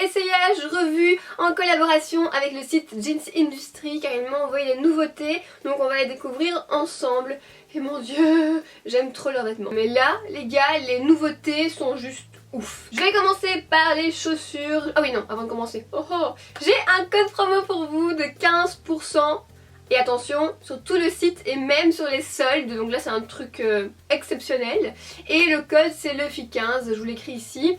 essayage revu en collaboration avec le site Jeans Industry car ils m'ont envoyé les nouveautés, donc on va les découvrir ensemble. Et mon dieu, j'aime trop leurs vêtements. Mais là, les gars, les nouveautés sont juste ouf. Je vais commencer par les chaussures. Ah oui non, avant de commencer. J'ai un code promo pour vous de 15%. Et attention, sur tout le site et même sur les soldes, donc là c'est un truc exceptionnel. Et le code c'est Luffy15, je vous l'écris ici.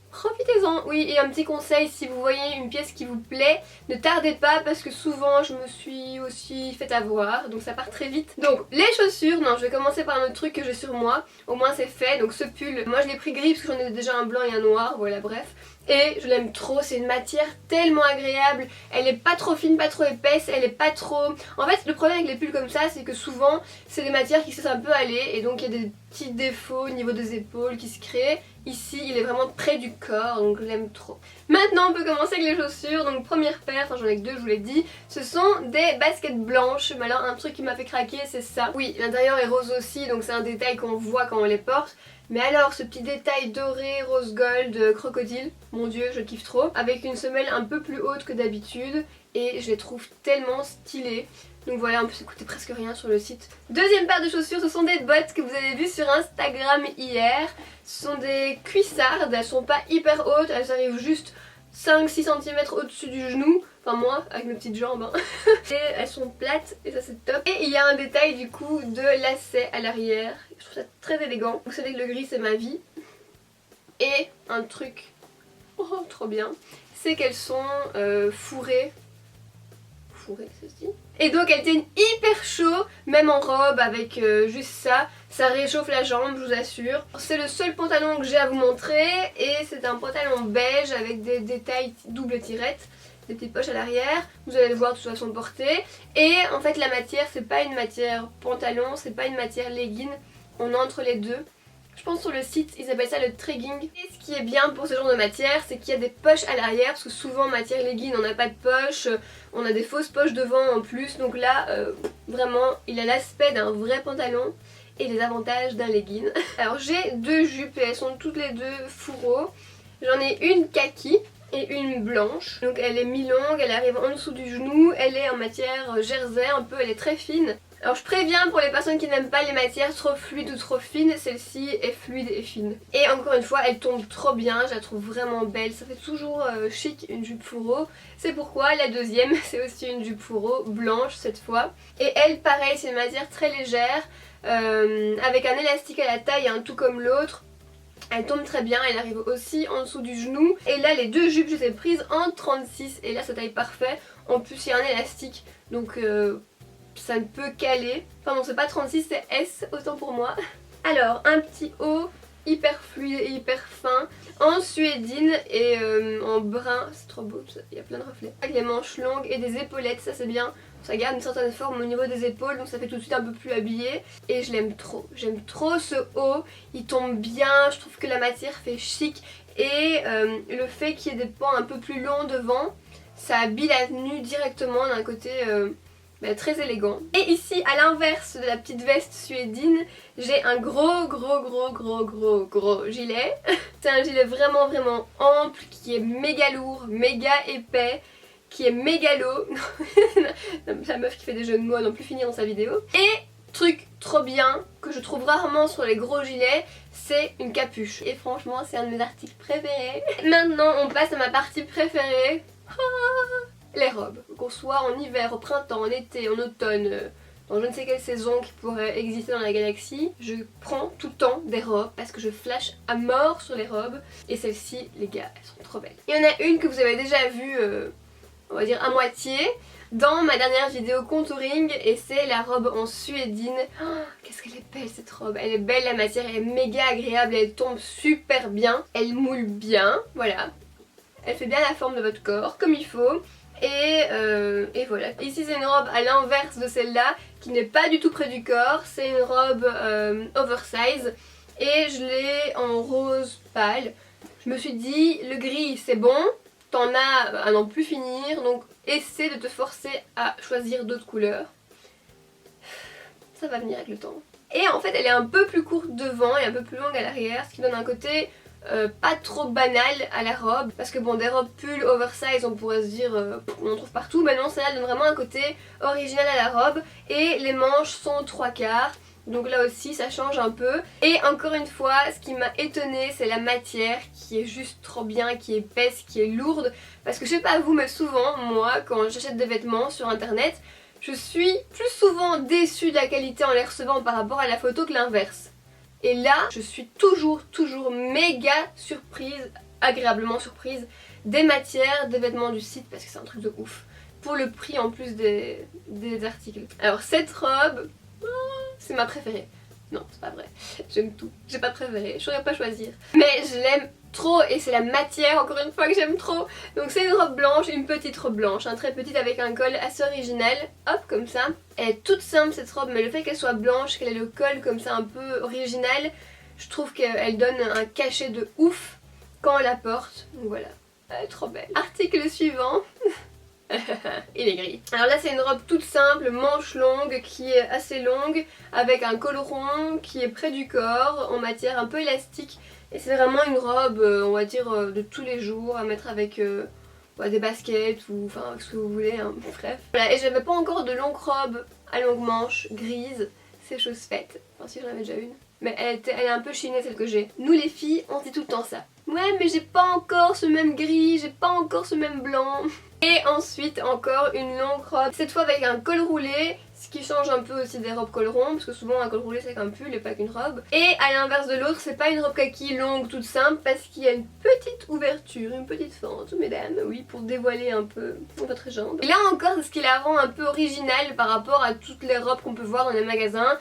Profitez-en. Oui, et un petit conseil, si vous voyez une pièce qui vous plaît, ne tardez pas parce que souvent je me suis aussi fait avoir, donc ça part très vite. Donc les chaussures, non, je vais commencer par un autre truc que j'ai sur moi, au moins c'est fait. Donc ce pull, moi je l'ai pris gris parce que j'en ai déjà un blanc et un noir, voilà bref. Et je l'aime trop, c'est une matière tellement agréable, elle est pas trop fine, pas trop épaisse, elle est pas trop... En fait le problème avec les pulls comme ça c'est que souvent c'est des matières qui se laissent un peu aller et donc il y a des petits défauts au niveau des épaules qui se créent. Ici il est vraiment près du corps donc je l'aime trop. Maintenant on peut commencer avec les chaussures, donc première paire, enfin j'en ai que deux je vous l'ai dit, ce sont des baskets blanches. Mais alors un truc qui m'a fait craquer c'est ça. Oui l'intérieur est rose aussi donc c'est un détail qu'on voit quand on les porte. Mais alors ce petit détail doré, rose gold, crocodile, mon dieu je kiffe trop. Avec une semelle un peu plus haute que d'habitude et je les trouve tellement stylées. Donc voilà, en plus ça coûtait presque rien sur le site. Deuxième paire de chaussures, ce sont des bottes que vous avez vues sur Instagram hier. Ce sont des cuissardes, elles sont pas hyper hautes, elles arrivent juste 5-6 cm au-dessus du genou. Enfin moi, avec mes petites jambes hein. Et elles sont plates et ça c'est top. Et il y a un détail du coup de lacet à l'arrière. Je trouve ça très élégant. Vous savez que le gris c'est ma vie. Et un truc, trop bien, c'est qu'elles sont fourrées. Fourrées ça se dit. Et donc elles tiennent hyper chaud, même en robe avec juste ça. Ça réchauffe la jambe, je vous assure. C'est le seul pantalon que j'ai à vous montrer. Et c'est un pantalon beige avec des détails double tirette. Des petites poches à l'arrière, vous allez le voir de toute façon porté. Et en fait la matière c'est pas une matière pantalon, c'est pas une matière legging, on est entre les deux. Je pense sur le site ils appellent ça le tregging. Et ce qui est bien pour ce genre de matière c'est qu'il y a des poches à l'arrière parce que souvent en matière legging on n'a pas de poche, on a des fausses poches devant en plus. Donc là vraiment il a l'aspect d'un vrai pantalon et les avantages d'un legging. Alors j'ai deux jupes et elles sont toutes les deux fourreaux. J'en ai une kaki et une blanche, donc elle est mi-longue, elle arrive en dessous du genou, elle est en matière jersey un peu, elle est très fine. Alors je préviens pour les personnes qui n'aiment pas les matières trop fluides ou trop fines, celle-ci est fluide et fine. Et encore une fois elle tombe trop bien, je la trouve vraiment belle, ça fait toujours chic une jupe fourreau. C'est pourquoi la deuxième c'est aussi une jupe fourreau blanche cette fois. Et elle pareil c'est une matière très légère, avec un élastique à la taille tout comme l'autre. Elle tombe très bien, elle arrive aussi en dessous du genou. Et là les deux jupes je les ai prises en 36 et là ça taille parfait. En plus il y a un élastique donc ça ne peut caler. Enfin non c'est pas 36 c'est S autant pour moi. Alors un petit haut hyper fluide et hyper fin en suédine et en brun, c'est trop beau, il y a plein de reflets. Avec les manches longues et des épaulettes, ça c'est bien. Ça garde une certaine forme au niveau des épaules donc ça fait tout de suite un peu plus habillé. Et je l'aime trop, j'aime trop ce haut, il tombe bien, je trouve que la matière fait chic. Et le fait qu'il y ait des pans un peu plus longs devant, ça habille la tenue directement d'un côté très élégant. Et ici à l'inverse de la petite veste suédine, j'ai un gros gilet. C'est un gilet vraiment ample qui est méga lourd, méga épais, qui est mégalo. La meuf qui fait des jeux de mots à non plus finir dans sa vidéo. Et truc trop bien que je trouve rarement sur les gros gilets, c'est une capuche. Et franchement c'est un de mes articles préférés. Maintenant on passe à ma partie préférée. Les robes, qu'on soit en hiver, au printemps, en été, en automne, dans je ne sais quelle saison qui pourrait exister dans la galaxie, je prends tout le temps des robes parce que je flash à mort sur les robes. Et celles-ci, les gars, elles sont trop belles. Il y en a une que vous avez déjà vue, on va dire à moitié, dans ma dernière vidéo contouring et c'est la robe en suédine. Oh, qu'est-ce qu'elle est belle cette robe, elle est belle, la matière elle est méga agréable, elle tombe super bien, elle moule bien, voilà. Elle fait bien la forme de votre corps, comme il faut. Et voilà. Ici c'est une robe à l'inverse de celle-là, qui n'est pas du tout près du corps. C'est une robe oversize. Et je l'ai en rose pâle. Je me suis dit, le gris c'est bon, t'en as à n'en plus finir. Donc essaie de te forcer à choisir d'autres couleurs. Ça va venir avec le temps. Et en fait elle est un peu plus courte devant et un peu plus longue à l'arrière, ce qui donne un côté pas trop banal à la robe, parce que bon, des robes pull oversize on pourrait se dire on en trouve partout, mais non, celle-là donne vraiment un côté original à la robe et les manches sont 3/4. Donc là aussi ça change un peu. Et encore une fois, ce qui m'a étonnée, c'est la matière qui est juste trop bien, qui est épaisse, qui est lourde. Parce que je sais pas vous, mais souvent, moi, quand j'achète des vêtements sur internet, je suis plus souvent déçue de la qualité en les recevant par rapport à la photo que l'inverse. Et là, je suis toujours méga surprise, agréablement surprise, des matières, des vêtements du site, parce que c'est un truc de ouf. Pour le prix en plus des articles. Alors cette robe... c'est ma préférée. Non, c'est pas vrai. J'aime tout. J'ai pas préféré. Je saurais pas choisir. Mais je l'aime trop et c'est la matière, encore une fois, que j'aime trop. Donc c'est une robe blanche, une petite robe blanche, très petite avec un col assez original. Hop, comme ça. Elle est toute simple cette robe, mais le fait qu'elle soit blanche, qu'elle ait le col comme ça un peu original, je trouve qu'elle donne un cachet de ouf quand on la porte. Donc voilà. Elle est trop belle. Article suivant. Il est gris. Alors là c'est une robe toute simple, manche longue, qui est assez longue, avec un col rond qui est près du corps, en matière un peu élastique. Et c'est vraiment une robe, on va dire, de tous les jours, à mettre avec des baskets ou enfin ce que vous voulez, hein. Bref. Voilà, et j'avais pas encore de longue robe à longue manche, grise, c'est chose faite. Enfin si j'en avais déjà une. Mais elle est un peu chinée celle que j'ai. Nous les filles, on dit tout le temps ça. Ouais mais j'ai pas encore ce même gris, j'ai pas encore ce même blanc. Et ensuite encore une longue robe, cette fois avec un col roulé, ce qui change un peu aussi des robes col rond, parce que souvent un col roulé c'est qu'un pull et pas qu'une robe. Et à l'inverse de l'autre, c'est pas une robe kaki longue toute simple, parce qu'il y a une petite ouverture, une petite fente, mesdames, oui, pour dévoiler un peu votre jambe. Et là encore, c'est ce qui la rend un peu originale par rapport à toutes les robes qu'on peut voir dans les magasins.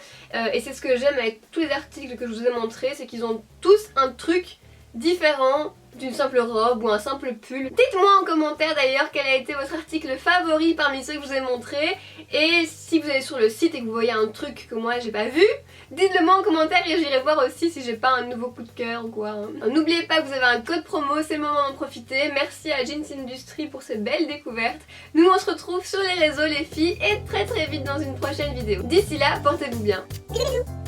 Et c'est ce que j'aime avec tous les articles que je vous ai montrés, c'est qu'ils ont tous un truc différent d'une simple robe ou un simple pull. Dites-moi en commentaire d'ailleurs quel a été votre article favori parmi ceux que je vous ai montrés. Et si vous allez sur le site et que vous voyez un truc que moi j'ai pas vu, dites-le moi en commentaire et j'irai voir aussi si j'ai pas un nouveau coup de cœur ou quoi. N'oubliez pas que vous avez un code promo, c'est le moment d'en profiter. Merci à Jeans Industry pour ces belles découvertes. Nous on se retrouve sur les réseaux les filles et très vite dans une prochaine vidéo. D'ici là, portez-vous bien. Bisous.